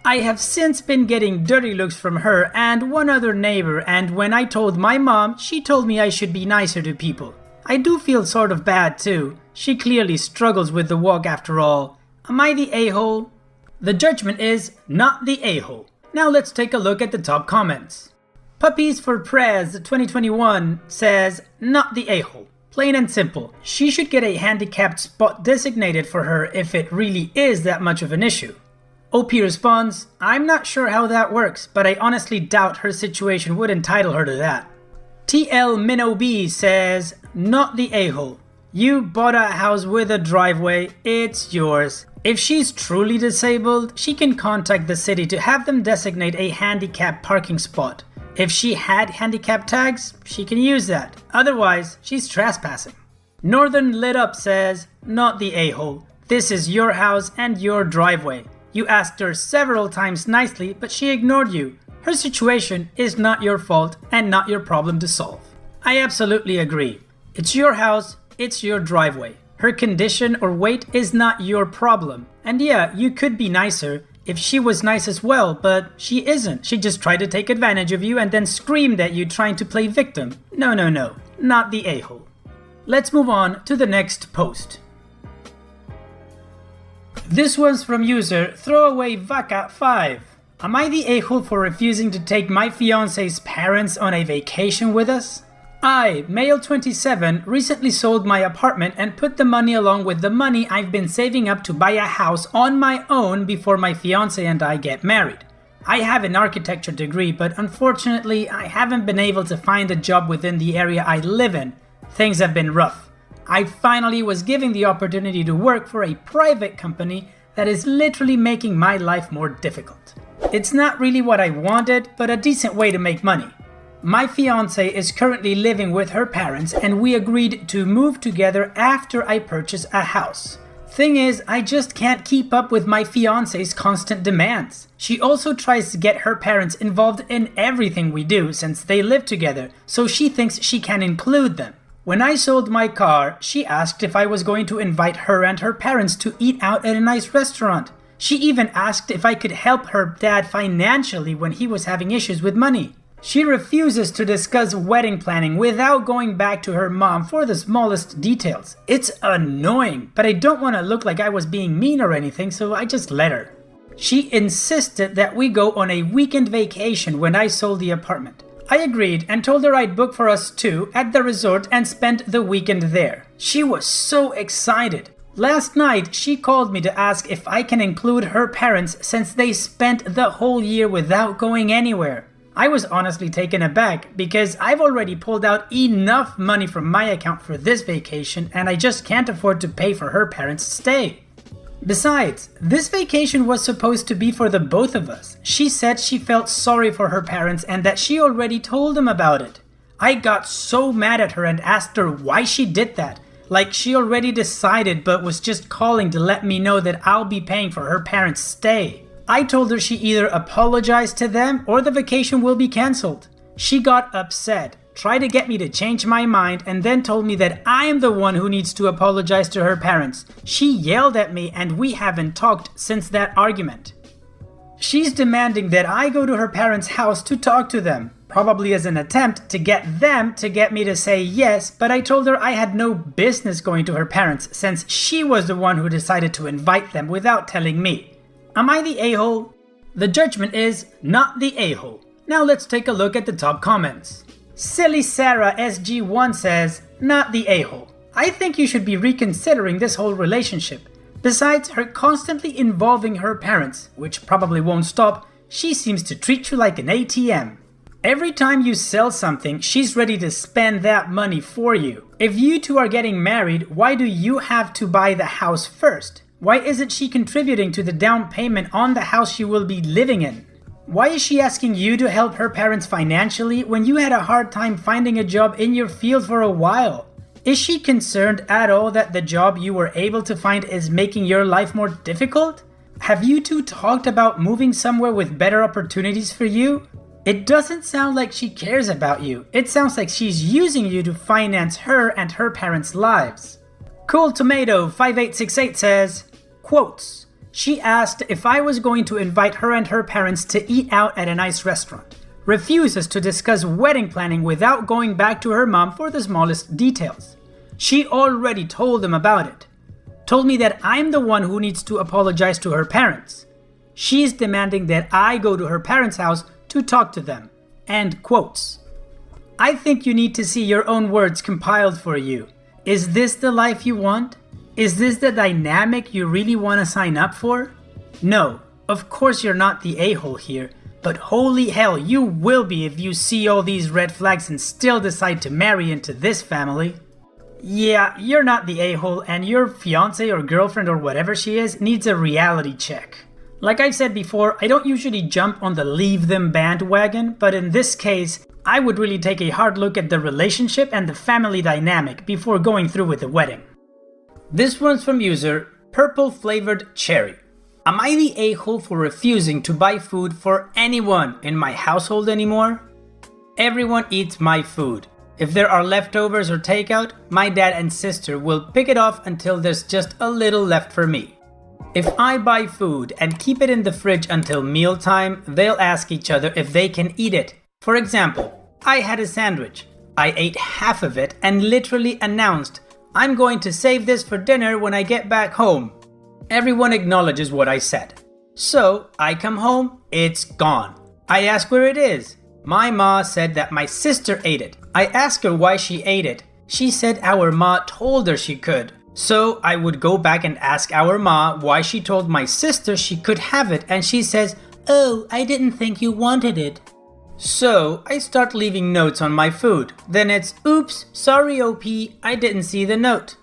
I have since been getting dirty looks from her and one other neighbor, and when I told my mom, she told me I should be nicer to people. I do feel sort of bad too. She clearly struggles with the walk after all. Am I the a-hole? The judgment is not the a-hole. Now let's take a look at the top comments. Puppies for Prez 2021 says, not the a-hole. Plain and simple, she should get a handicapped spot designated for her if it really is that much of an issue. OP responds, I'm not sure how that works, but I honestly doubt her situation would entitle her to that. TL Minob says, not the a-hole. You bought a house with a driveway, it's yours. If she's truly disabled, she can contact the city to have them designate a handicapped parking spot. If she had handicap tags, she can use that. Otherwise, she's trespassing. Northern Lit Up says, not the a-hole. This is your house and your driveway. You asked her several times nicely, but she ignored you. Her situation is not your fault and not your problem to solve. I absolutely agree. It's your house, it's your driveway. Her condition or weight is not your problem. And yeah, you could be nicer if she was nice as well, but she isn't. She just tried to take advantage of you and then screamed at you trying to play victim. No, not the a-hole. Let's move on to the next post. This one's from user ThrowawayVaca5. Am I the a-hole for refusing to take my fiance's parents on a vacation with us? I, male 27, recently sold my apartment and put the money along with the money I've been saving up to buy a house on my own before my fiance and I get married. I have an architecture degree, but unfortunately I haven't been able to find a job within the area I live in. Things have been rough. I finally was given the opportunity to work for a private company that is literally making my life more difficult. It's not really what I wanted, but a decent way to make money. My fiance is currently living with her parents and we agreed to move together after I purchase a house. Thing is, I just can't keep up with my fiance's constant demands. She also tries to get her parents involved in everything we do since they live together, so she thinks she can include them. When I sold my car, she asked if I was going to invite her and her parents to eat out at a nice restaurant. She even asked if I could help her dad financially when he was having issues with money. She refuses to discuss wedding planning without going back to her mom for the smallest details. It's annoying, but I don't want to look like I was being mean or anything, so I just let her. She insisted that we go on a weekend vacation when I sold the apartment. I agreed and told her I'd book for us two at the resort and spend the weekend there. She was so excited. Last night, she called me to ask if I can include her parents since they spent the whole year without going anywhere. I was honestly taken aback because I've already pulled out enough money from my account for this vacation and I just can't afford to pay for her parents' stay. Besides, this vacation was supposed to be for the both of us. She said she felt sorry for her parents and that she already told them about it. I got so mad at her and asked her why she did that. Like she already decided but was just calling to let me know that I'll be paying for her parents' stay. I told her she either apologized to them or the vacation will be cancelled. She got upset, tried to get me to change my mind, and then told me that I am the one who needs to apologize to her parents. She yelled at me and we haven't talked since that argument. She's demanding that I go to her parents' house to talk to them, probably as an attempt to get them to get me to say yes, but I told her I had no business going to her parents since she was the one who decided to invite them without telling me. Am I the a-hole? The judgment is not the a-hole. Now let's take a look at the top comments. Silly Sarah SG1 says, not the a-hole. I think you should be reconsidering this whole relationship. Besides her constantly involving her parents, which probably won't stop, she seems to treat you like an ATM. Every time you sell something, she's ready to spend that money for you. If you two are getting married, why do you have to buy the house first? Why isn't she contributing to the down payment on the house she will be living in? Why is she asking you to help her parents financially when you had a hard time finding a job in your field for a while? Is she concerned at all that the job you were able to find is making your life more difficult? Have you two talked about moving somewhere with better opportunities for you? It doesn't sound like she cares about you. It sounds like she's using you to finance her and her parents' lives. Cool Tomato 5868 says, quotes, she asked if I was going to invite her and her parents to eat out at a nice restaurant. Refuses to discuss wedding planning without going back to her mom for the smallest details. She already told them about it. Told me that I'm the one who needs to apologize to her parents. She's demanding that I go to her parents' house to talk to them. End quotes. I think you need to see your own words compiled for you. Is this the life you want? Is this the dynamic you really want to sign up for? No, of course you're not the a-hole here, but holy hell, you will be if you see all these red flags and still decide to marry into this family. Yeah, you're not the a-hole and your fiance or girlfriend or whatever she is needs a reality check. Like I've said before, I don't usually jump on the leave them bandwagon, but in this case, I would really take a hard look at the relationship and the family dynamic before going through with the wedding. This one's from user Purple Flavored Cherry. Am I the a-hole for refusing to buy food for anyone in my household anymore? Everyone eats my food. If there are leftovers or takeout, my dad and sister will pick it off until there's just a little left for me. If I buy food and keep it in the fridge until mealtime, they'll ask each other if they can eat it. For example, I had a sandwich. I ate half of it and literally announced, "I'm going to save this for dinner when I get back home." Everyone acknowledges what I said. So I come home, it's gone. I ask where it is. My ma said that my sister ate it. I asked her why she ate it. She said our ma told her she could. So I would go back and ask our ma why she told my sister she could have it, and she says, "Oh, I didn't think you wanted it." So I start leaving notes on my food. Then it's, "Oops, sorry OP, I didn't see the note."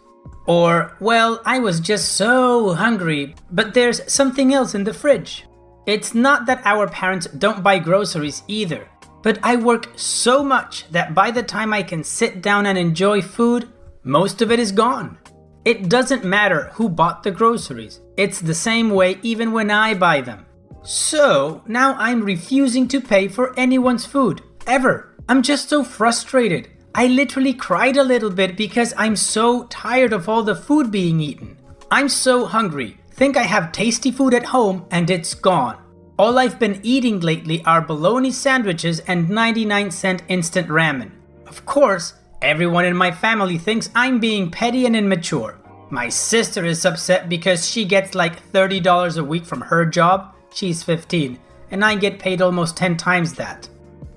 Or, "Well, I was just so hungry, but there's something else in the fridge." It's not that our parents don't buy groceries either, but I work so much that by the time I can sit down and enjoy food, most of it is gone. It doesn't matter who bought the groceries. It's the same way even when I buy them. So now I'm refusing to pay for anyone's food, ever. I'm just so frustrated. I literally cried a little bit because I'm so tired of all the food being eaten. I'm so hungry. Think I have tasty food at home and it's gone. All I've been eating lately are bologna sandwiches and 99-cent instant ramen. Of course, everyone in my family thinks I'm being petty and immature. My sister is upset because she gets like $30 a week from her job. She's 15, and I get paid almost 10 times that.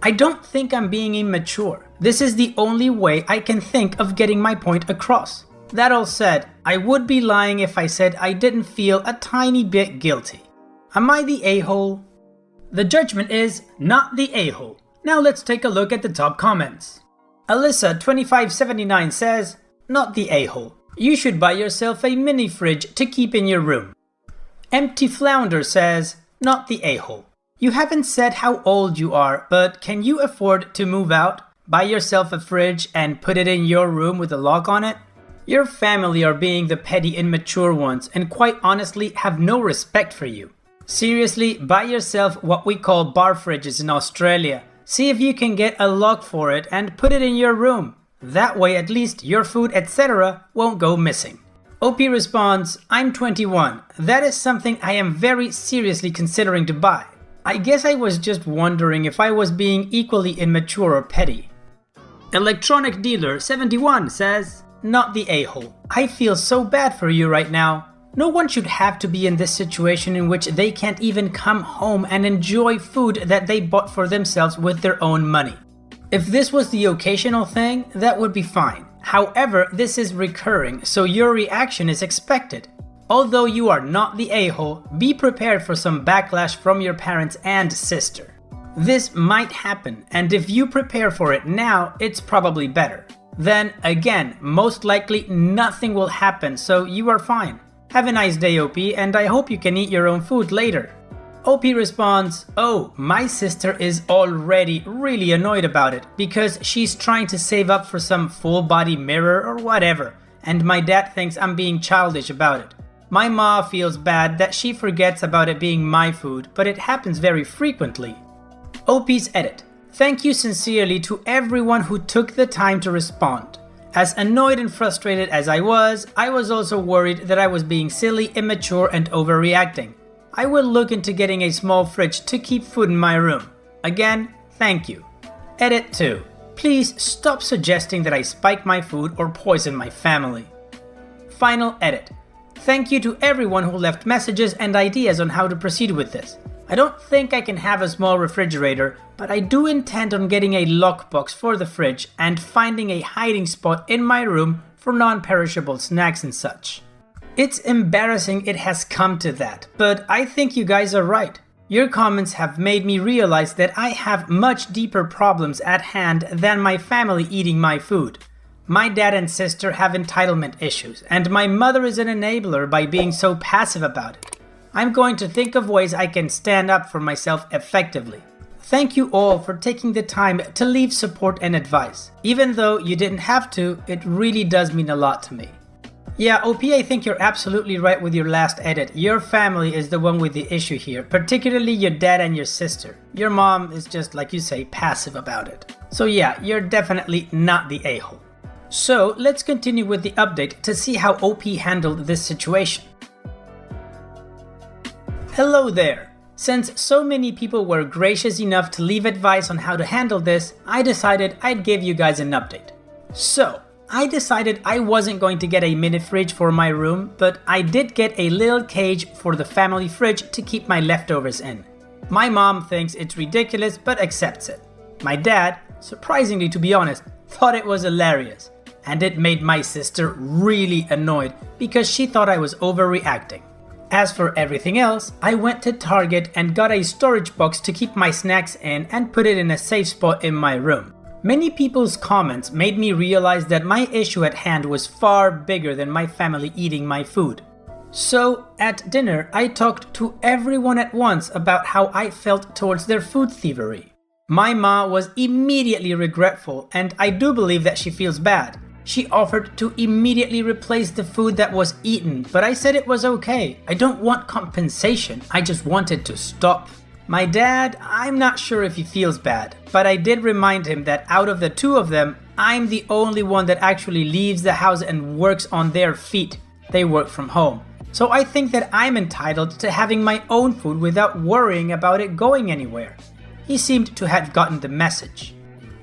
I don't think I'm being immature. This is the only way I can think of getting my point across. That all said, I would be lying if I said I didn't feel a tiny bit guilty. Am I the a-hole? The judgment is not the a-hole. Now let's take a look at the top comments. Alyssa2579 says, "Not the a-hole. You should buy yourself a mini fridge to keep in your room." Empty Flounder says, "Not the a-hole. You haven't said how old you are, but can you afford to move out, buy yourself a fridge, and put it in your room with a lock on it? Your family are being the petty immature ones and quite honestly have no respect for you. Seriously, buy yourself what we call bar fridges in Australia. See if you can get a lock for it and put it in your room. That way at least your food etc. won't go missing." OP responds, "I'm 21. That is something I am very seriously considering to buy. I guess I was just wondering if I was being equally immature or petty." Electronic Dealer 71 says, "Not the a-hole. I feel so bad for you right now. No one should have to be in this situation in which they can't even come home and enjoy food that they bought for themselves with their own money. If this was the occasional thing, that would be fine. However, this is recurring, so your reaction is expected. Although you are not the a-hole, be prepared for some backlash from your parents and sister. This might happen, and if you prepare for it now, it's probably better. Then again, most likely nothing will happen, so you are fine. Have a nice day, OP, and I hope you can eat your own food later." OP responds, "Oh, my sister is already really annoyed about it because she's trying to save up for some full body mirror or whatever, and my dad thinks I'm being childish about it. My ma feels bad that she forgets about it being my food, but it happens very frequently." OP's edit. Thank you sincerely to everyone who took the time to respond. As annoyed and frustrated as I was also worried that I was being silly, immature, and overreacting. I will look into getting a small fridge to keep food in my room. Again, thank you. Edit 2. Please stop suggesting that I spike my food or poison my family. Final edit. Thank you to everyone who left messages and ideas on how to proceed with this. I don't think I can have a small refrigerator, but I do intend on getting a lockbox for the fridge and finding a hiding spot in my room for non-perishable snacks and such. It's embarrassing it has come to that, but I think you guys are right. Your comments have made me realize that I have much deeper problems at hand than my family eating my food. My dad and sister have entitlement issues, and my mother is an enabler by being so passive about it. I'm going to think of ways I can stand up for myself effectively. Thank you all for taking the time to leave support and advice. Even though you didn't have to, it really does mean a lot to me. Yeah, OP, I think you're absolutely right with your last edit. Your family is the one with the issue here, particularly your dad and your sister. Your mom is just, like you say, passive about it. So yeah, you're definitely not the a-hole. So let's continue with the update to see how OP handled this situation. Hello there. Since so many people were gracious enough to leave advice on how to handle this, I decided I'd give you guys an update. So, I decided I wasn't going to get a mini fridge for my room, but I did get a little cage for the family fridge to keep my leftovers in. My mom thinks it's ridiculous but accepts it. My dad, surprisingly to be honest, thought it was hilarious. And it made my sister really annoyed because she thought I was overreacting. As for everything else, I went to Target and got a storage box to keep my snacks in and put it in a safe spot in my room. Many people's comments made me realize that my issue at hand was far bigger than my family eating my food. So, at dinner, I talked to everyone at once about how I felt towards their food thievery. My ma was immediately regretful, and I do believe that she feels bad. She offered to immediately replace the food that was eaten, but I said it was okay. I don't want compensation, I just wanted to stop. My dad, I'm not sure if he feels bad, but I did remind him that out of the two of them, I'm the only one that actually leaves the house and works on their feet. They work from home. So I think that I'm entitled to having my own food without worrying about it going anywhere. He seemed to have gotten the message.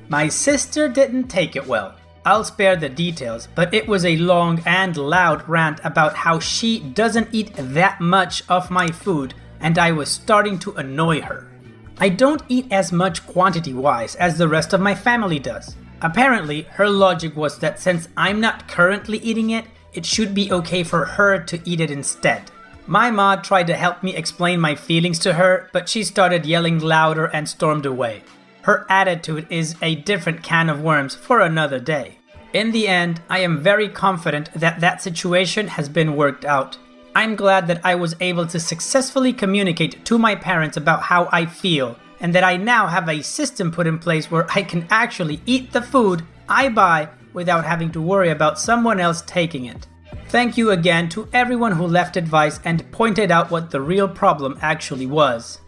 My sister didn't take it well. I'll spare the details, but it was a long and loud rant about how she doesn't eat that much of my food, and I was starting to annoy her. I don't eat as much quantity-wise as the rest of my family does. Apparently, her logic was that since I'm not currently eating it, it should be okay for her to eat it instead. My ma tried to help me explain my feelings to her, but she started yelling louder and stormed away. Her attitude is a different can of worms for another day. In the end, I am very confident that that situation has been worked out. I'm glad that I was able to successfully communicate to my parents about how I feel, and that I now have a system put in place where I can actually eat the food I buy without having to worry about someone else taking it. Thank you again to everyone who left advice and pointed out what the real problem actually was.